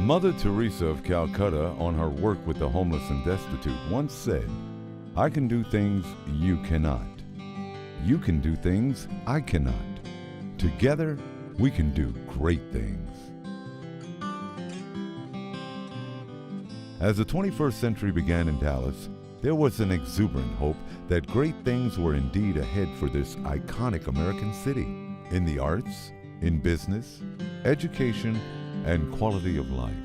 Mother Teresa of Calcutta, on her work with the homeless and destitute, once said, "I can do things you cannot. You can do things I cannot. Together, we can do great things." As the 21st century began in Dallas, there was an exuberant hope that great things were indeed ahead for this iconic American city, in the arts, in business, education, and quality of life.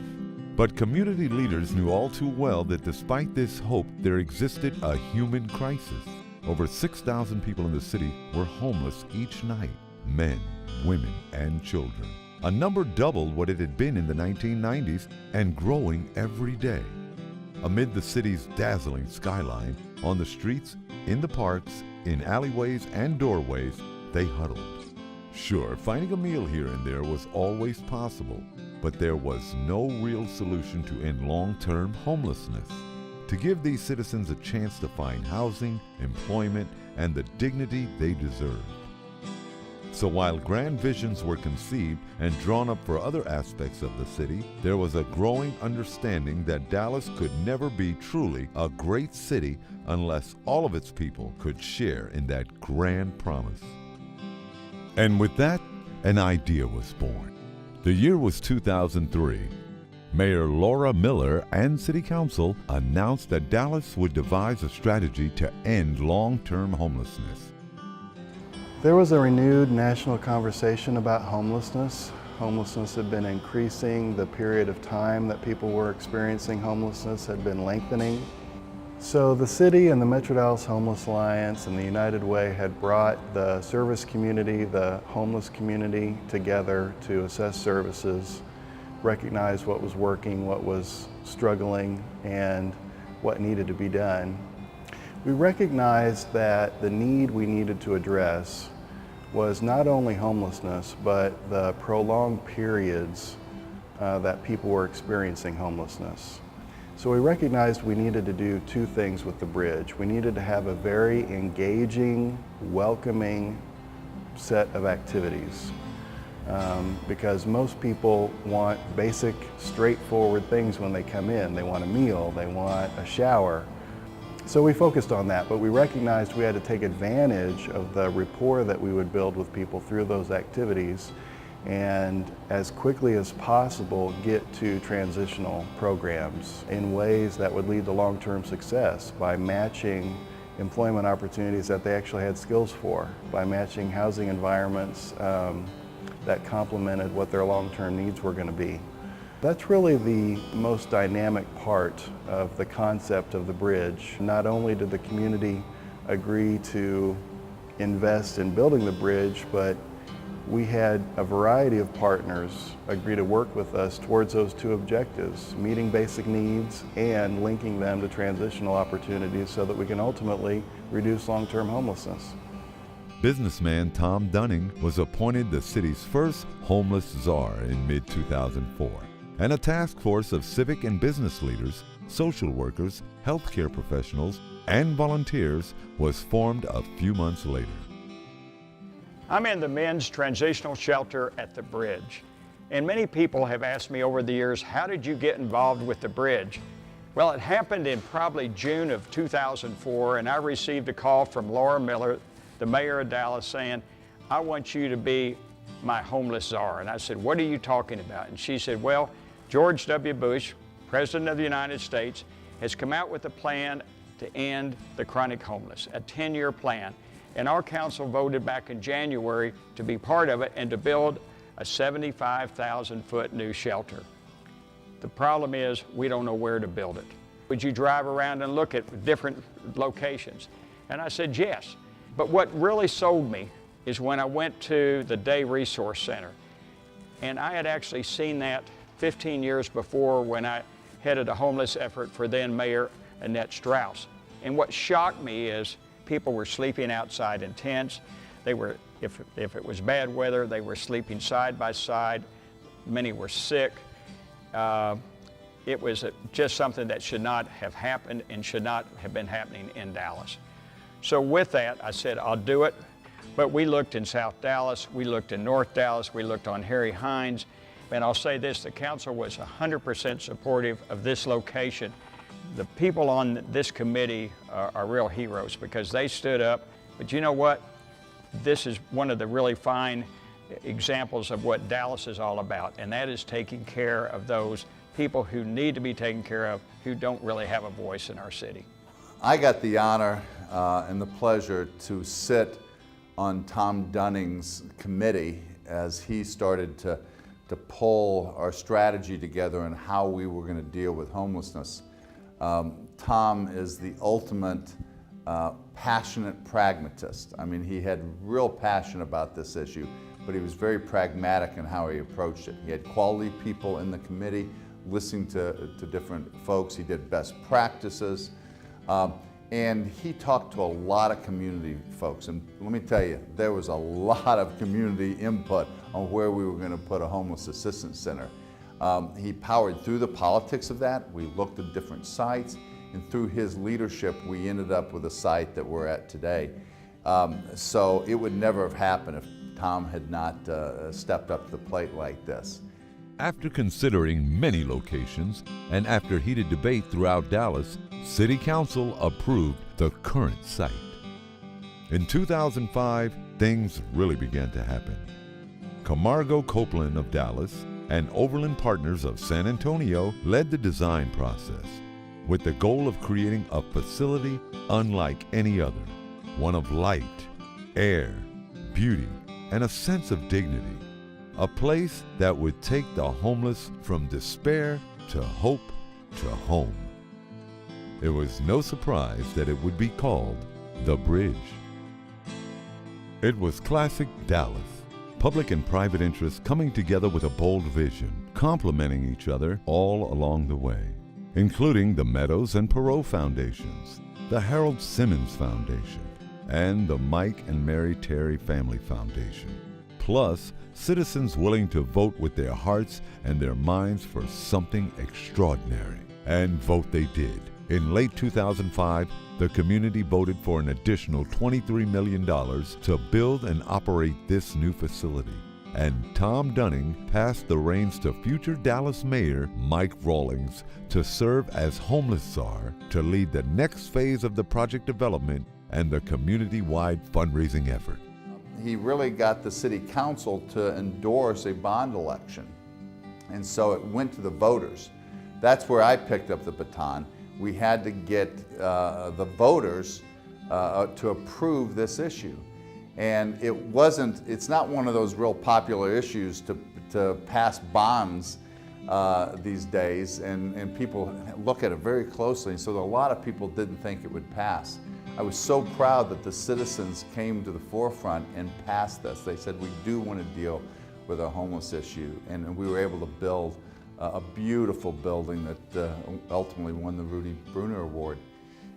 But community leaders knew all too well that despite this hope, there existed a human crisis. Over 6,000 people in the city were homeless each night, men, women, and children. A number doubled what it had been in the 1990s and growing every day. Amid the city's dazzling skyline, on the streets, in the parks, in alleyways and doorways, they huddled. Sure, finding a meal here and there was always possible, but there was no real solution to end long-term homelessness. To give these citizens a chance to find housing, employment, and the dignity they deserved. So while grand visions were conceived and drawn up for other aspects of the city, there was a growing understanding that Dallas could never be truly a great city unless all of its people could share in that grand promise. And with that, an idea was born. The year was 2003. Mayor Laura Miller and City Council announced that Dallas would devise a strategy to end long-term homelessness. There was a renewed national conversation about homelessness. Homelessness had been increasing. The period of time that people were experiencing homelessness had been lengthening. So the city and the Metro Dallas Homeless Alliance and the United Way had brought the service community, the homeless community together to assess services, recognize what was working, what was struggling, and what needed to be done. We recognized that the need we needed to address was not only homelessness, but the prolonged periods that people were experiencing homelessness. So we recognized we needed to do two things with the bridge. We needed to have a very engaging, welcoming set of activities because most people want basic, straightforward things when they come in. They want a meal, they want a shower. So we focused on that, but we recognized we had to take advantage of the rapport that we would build with people through those activities and as quickly as possible get to transitional programs in ways that would lead to long-term success by matching employment opportunities that they actually had skills for, by matching housing environments that complemented what their long-term needs were going to be. That's really the most dynamic part of the concept of the bridge. Not only did the community agree to invest in building the bridge, but we had a variety of partners agree to work with us towards those two objectives, meeting basic needs and linking them to transitional opportunities so that we can ultimately reduce long-term homelessness. Businessman Tom Dunning was appointed the city's first homeless czar in mid-2004. And a task force of civic and business leaders, social workers, healthcare professionals, and volunteers was formed a few months later. I'm in the men's transitional shelter at the bridge. And many people have asked me over the years, how did you get involved with the bridge? Well, it happened in probably June of 2004, and I received a call from Laura Miller, the mayor of Dallas, saying, "I want you to be my homeless czar." And I said, "What are you talking about?" And she said, "Well, George W. Bush, President of the United States, has come out with a plan to end the chronic homeless, a 10-year plan. And our council voted back in January to be part of it and to build a 75,000-foot new shelter. The problem is we don't know where to build it. Would you drive around and look at different locations?" And I said, yes. But what really sold me is when I went to the Day Resource Center. And I had actually seen that 15 years before when I headed a homeless effort for then Mayor Annette Strauss. And what shocked me is people were sleeping outside in tents. They were, if it was bad weather, they were sleeping side by side. Many were sick. It was just something that should not have happened and should not have been happening in Dallas. So with that, I said, I'll do it. But we looked in South Dallas, we looked in North Dallas, we looked on Harry Hines, And I'll say this, the council was 100% supportive of this location. The people on this committee are real heroes because they stood up. But you know what? This is one of the really fine examples of what Dallas is all about, and that is taking care of those people who need to be taken care of, who don't really have a voice in our city. I got the honor and the pleasure to sit on Tom Dunning's committee as he started to pull our strategy together and how we were going to deal with homelessness. Tom is the ultimate passionate pragmatist. I mean, he had real passion about this issue, but he was very pragmatic in how he approached it. He had quality people in the committee listening to different folks. He did best practices. And he talked to a lot of community folks. And let me tell you, there was a lot of community input on where we were going to put a homeless assistance center. He powered through the politics of that. We looked at different sites, and through his leadership, we ended up with a site that we're at today. So it would never have happened if Tom had not stepped up to the plate like this. After considering many locations and after heated debate throughout Dallas, City Council approved the current site. In 2005, things really began to happen. Camargo Copeland of Dallas and Overland Partners of San Antonio led the design process with the goal of creating a facility unlike any other, one of light, air, beauty, and a sense of dignity. A place that would take the homeless from despair to hope to home. It was no surprise that it would be called The Bridge. It was classic Dallas, public and private interests coming together with a bold vision, complementing each other all along the way, including the Meadows and Perot Foundations, the Harold Simmons Foundation, and the Mike and Mary Terry Family Foundation, plus citizens willing to vote with their hearts and their minds for something extraordinary. And vote they did. In late 2005, the community voted for an additional $23 million to build and operate this new facility. And Tom Dunning passed the reins to future Dallas Mayor Mike Rawlings to serve as homeless czar to lead the next phase of the project development and the community-wide fundraising effort. He really got the city council to endorse a bond election. And so it went to the voters. That's where I picked up the baton. We had to get the voters to approve this issue. And it's not one of those real popular issues to pass bonds these days, and people look at it very closely. So a lot of people didn't think it would pass. I was so proud that the citizens came to the forefront and passed this. They said, we do want to deal with our homeless issue. And we were able to build a beautiful building that ultimately won the Rudy Bruner Award.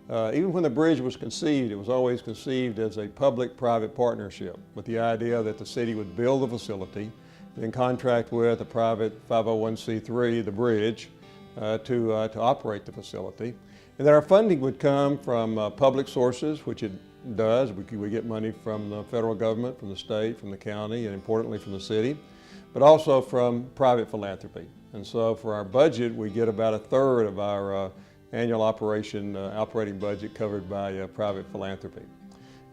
Even when the bridge was conceived, it was always conceived as a public-private partnership with the idea that the city would build the facility, then contract with a private 501c3, the bridge, to operate the facility. And that our funding would come from public sources, which it does. We get money from the federal government, from the state, from the county, and importantly from the city, but also from private philanthropy. And so for our budget, we get about 1/3 of our annual operating budget covered by private philanthropy.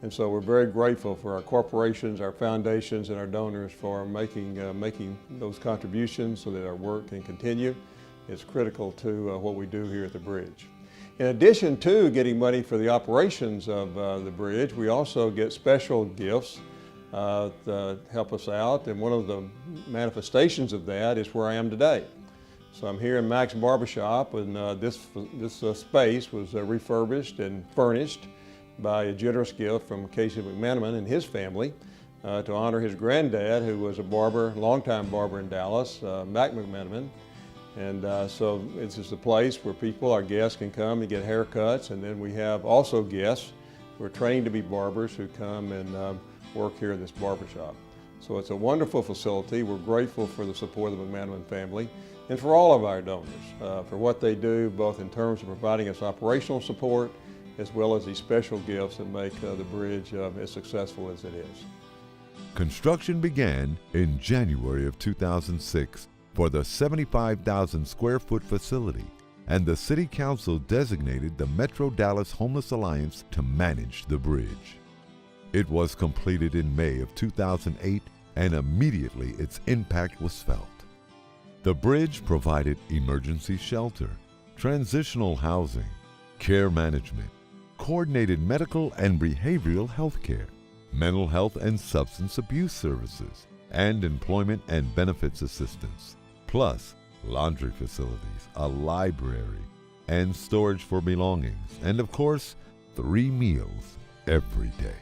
And so we're very grateful for our corporations, our foundations, and our donors for making those contributions so that our work can continue. It's critical to what we do here at the bridge. In addition to getting money for the operations of the bridge, we also get special gifts that help us out, and one of the manifestations of that is where I am today. So I'm here in Mac's Barbershop, and this space was refurbished and furnished by a generous gift from Casey McManaman and his family to honor his granddad, who was a barber, longtime barber in Dallas, Mac McManaman. And so it's just a place where people, our guests, can come and get haircuts, and then we have also guests who are trained to be barbers who come and work here in this barbershop. So it's a wonderful facility. We're grateful for the support of the McManaman family and for all of our donors for what they do, both in terms of providing us operational support as well as these special gifts that make the bridge as successful as it is. Construction began in January of 2006 for for the 75,000 square foot facility, and the City Council designated the Metro Dallas Homeless Alliance to manage the bridge. It was completed in May of 2008, and immediately its impact was felt. The bridge provided emergency shelter, transitional housing, care management, coordinated medical and behavioral health care, mental health and substance abuse services, and employment and benefits assistance, plus laundry facilities, a library, and storage for belongings, and of course, 3 meals every day.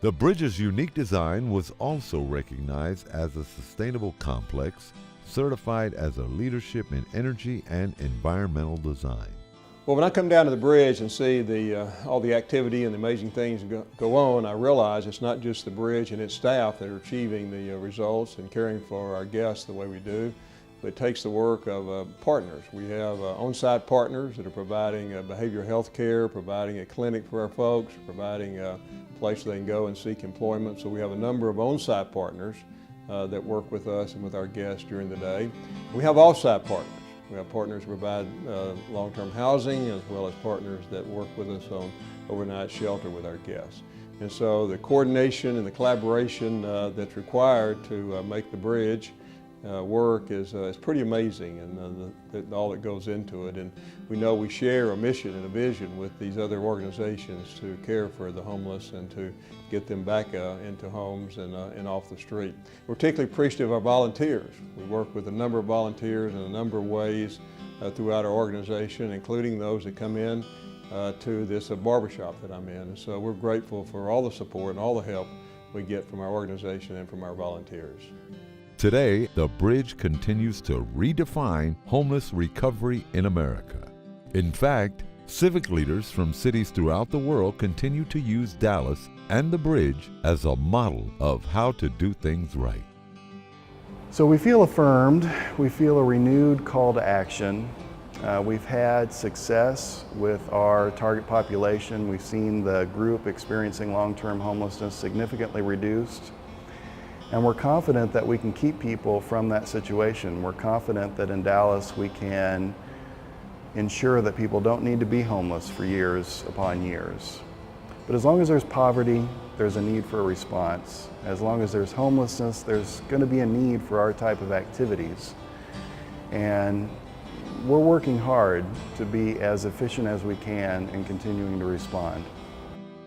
The bridge's unique design was also recognized as a sustainable complex, certified as a leadership in energy and environmental design. Well, when I come down to the bridge and see all the activity and the amazing things go on, I realize it's not just the bridge and its staff that are achieving the results and caring for our guests the way we do, but it takes the work of partners. We have on-site partners that are providing behavioral health care, providing a clinic for our folks, providing a place they can go and seek employment. So we have a number of on-site partners that work with us and with our guests during the day. We have off-site partners. We have partners who provide long-term housing, as well as partners that work with us on overnight shelter with our guests. And so the coordination and the collaboration that's required to make the bridge work is pretty amazing, and all that goes into it. And we know we share a mission and a vision with these other organizations to care for the homeless and to get them back into homes and off the street. We're particularly appreciative of our volunteers. We work with a number of volunteers in a number of ways throughout our organization, including those that come in to this barbershop that I'm in. And so we're grateful for all the support and all the help we get from our organization and from our volunteers. Today, the bridge continues to redefine homeless recovery in America. In fact, civic leaders from cities throughout the world continue to use Dallas and the bridge as a model of how to do things right. So we feel affirmed, we feel a renewed call to action. We've had success with our target population. We've seen the group experiencing long-term homelessness significantly reduced. And we're confident that we can keep people from that situation. We're confident that in Dallas we can ensure that people don't need to be homeless for years upon years. But as long as there's poverty, there's a need for a response. As long as there's homelessness, there's going to be a need for our type of activities. And we're working hard to be as efficient as we can in continuing to respond.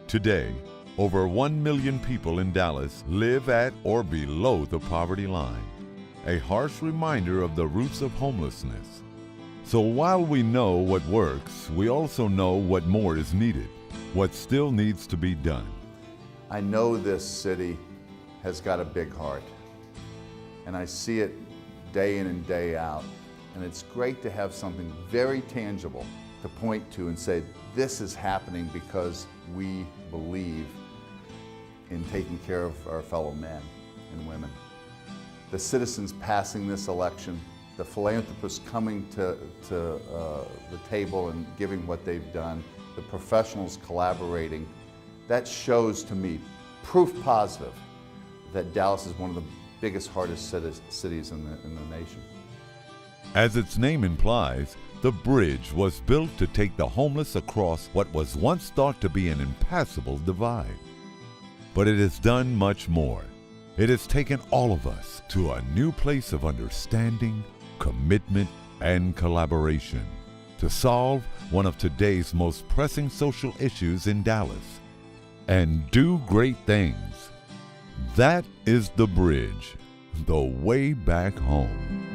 Today, over 1 million people in Dallas live at or below the poverty line, a harsh reminder of the roots of homelessness. So while we know what works, we also know what more is needed, what still needs to be done. I know this city has got a big heart, and I see it day in and day out, and it's great to have something very tangible to point to and say, this is happening because we believe in taking care of our fellow men and women. The citizens passing this election, the philanthropists coming to the table and giving what they've done, the professionals collaborating, that shows to me proof positive that Dallas is one of the biggest, hardest cities in the nation. As its name implies, the bridge was built to take the homeless across what was once thought to be an impassable divide. But it has done much more. It has taken all of us to a new place of understanding, commitment, and collaboration to solve one of today's most pressing social issues in Dallas and do great things. That is the bridge, the way back home.